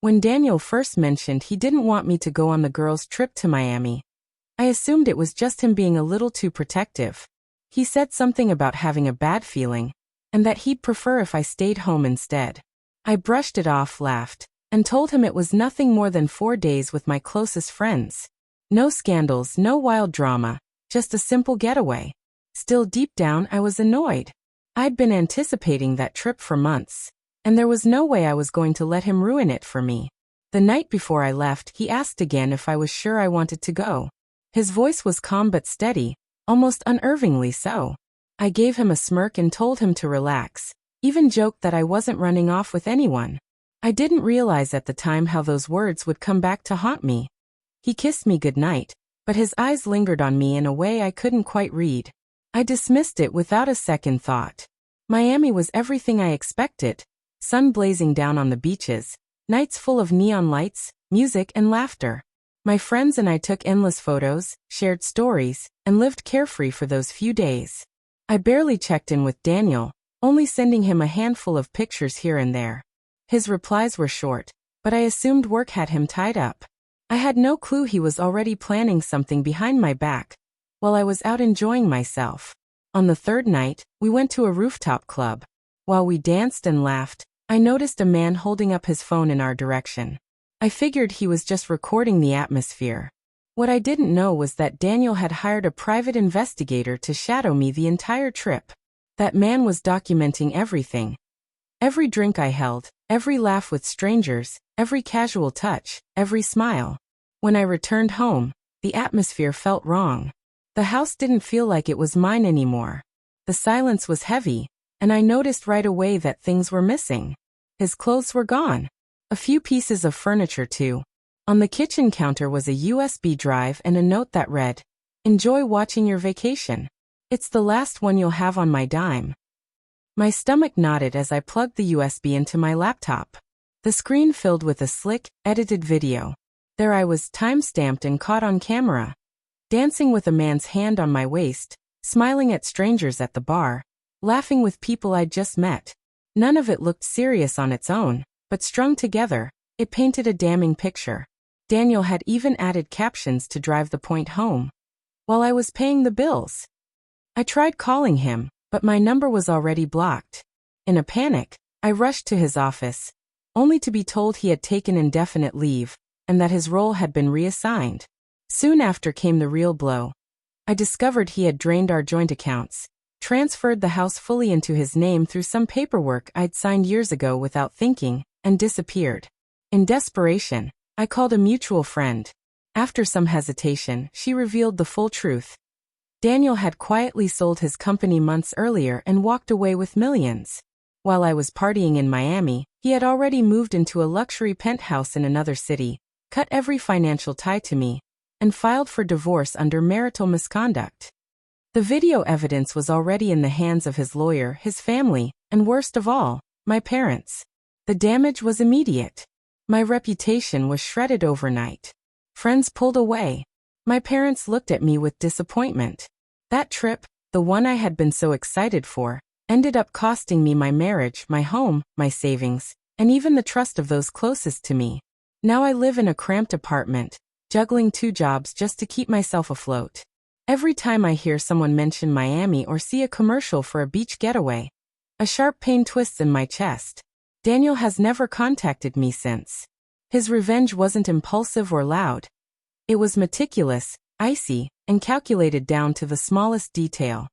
When Daniel first mentioned he didn't want me to go on the girls' trip to Miami, I assumed it was just him being a little too protective. He said something about having a bad feeling, and that he'd prefer if I stayed home instead. I brushed it off, laughed, and told him it was nothing more than 4 days with my closest friends. No scandals, no wild drama, just a simple getaway. Still deep down I was annoyed. I'd been anticipating that trip for months, and there was no way I was going to let him ruin it for me. The night before I left, he asked again if I was sure I wanted to go. His voice was calm but steady, almost unnervingly so. I gave him a smirk and told him to relax, even joked that I wasn't running off with anyone. I didn't realize at the time how those words would come back to haunt me. He kissed me goodnight, but his eyes lingered on me in a way I couldn't quite read. I dismissed it without a second thought. Miami was everything I expected. Sun blazing down on the beaches, nights full of neon lights, music and laughter. My friends and I took endless photos, shared stories, and lived carefree for those few days. I barely checked in with Daniel, only sending him a handful of pictures here and there. His replies were short, but I assumed work had him tied up. I had no clue he was already planning something behind my back, while I was out enjoying myself. On the third night, we went to a rooftop club. While we danced and laughed, I noticed a man holding up his phone in our direction. I figured he was just recording the atmosphere. What I didn't know was that Daniel had hired a private investigator to shadow me the entire trip. That man was documenting everything. Every drink I held, every laugh with strangers, every casual touch, every smile. When I returned home, the atmosphere felt wrong. The house didn't feel like it was mine anymore. The silence was heavy, and I noticed right away that things were missing. His clothes were gone. A few pieces of furniture too. On the kitchen counter was a USB drive and a note that read, "Enjoy watching your vacation. It's the last one you'll have on my dime." My stomach knotted as I plugged the USB into my laptop. The screen filled with a slick, edited video. There I was, time-stamped and caught on camera. Dancing with a man's hand on my waist, smiling at strangers at the bar, laughing with people I'd just met. None of it looked serious on its own, but strung together, it painted a damning picture. Daniel had even added captions to drive the point home. While I was paying the bills, I tried calling him, but my number was already blocked. In a panic, I rushed to his office, only to be told he had taken indefinite leave, and that his role had been reassigned. Soon after came the real blow. I discovered he had drained our joint accounts, transferred the house fully into his name through some paperwork I'd signed years ago without thinking, and disappeared. In desperation, I called a mutual friend. After some hesitation, she revealed the full truth. Daniel had quietly sold his company months earlier and walked away with millions. While I was partying in Miami, he had already moved into a luxury penthouse in another city, cut every financial tie to me, and filed for divorce under marital misconduct. The video evidence was already in the hands of his lawyer, his family, and worst of all, my parents. The damage was immediate. My reputation was shredded overnight. Friends pulled away. My parents looked at me with disappointment. That trip, the one I had been so excited for, ended up costing me my marriage, my home, my savings, and even the trust of those closest to me. Now I live in a cramped apartment, juggling 2 jobs just to keep myself afloat. Every time I hear someone mention Miami or see a commercial for a beach getaway, a sharp pain twists in my chest. Daniel has never contacted me since. His revenge wasn't impulsive or loud. It was meticulous, icy, and calculated down to the smallest detail.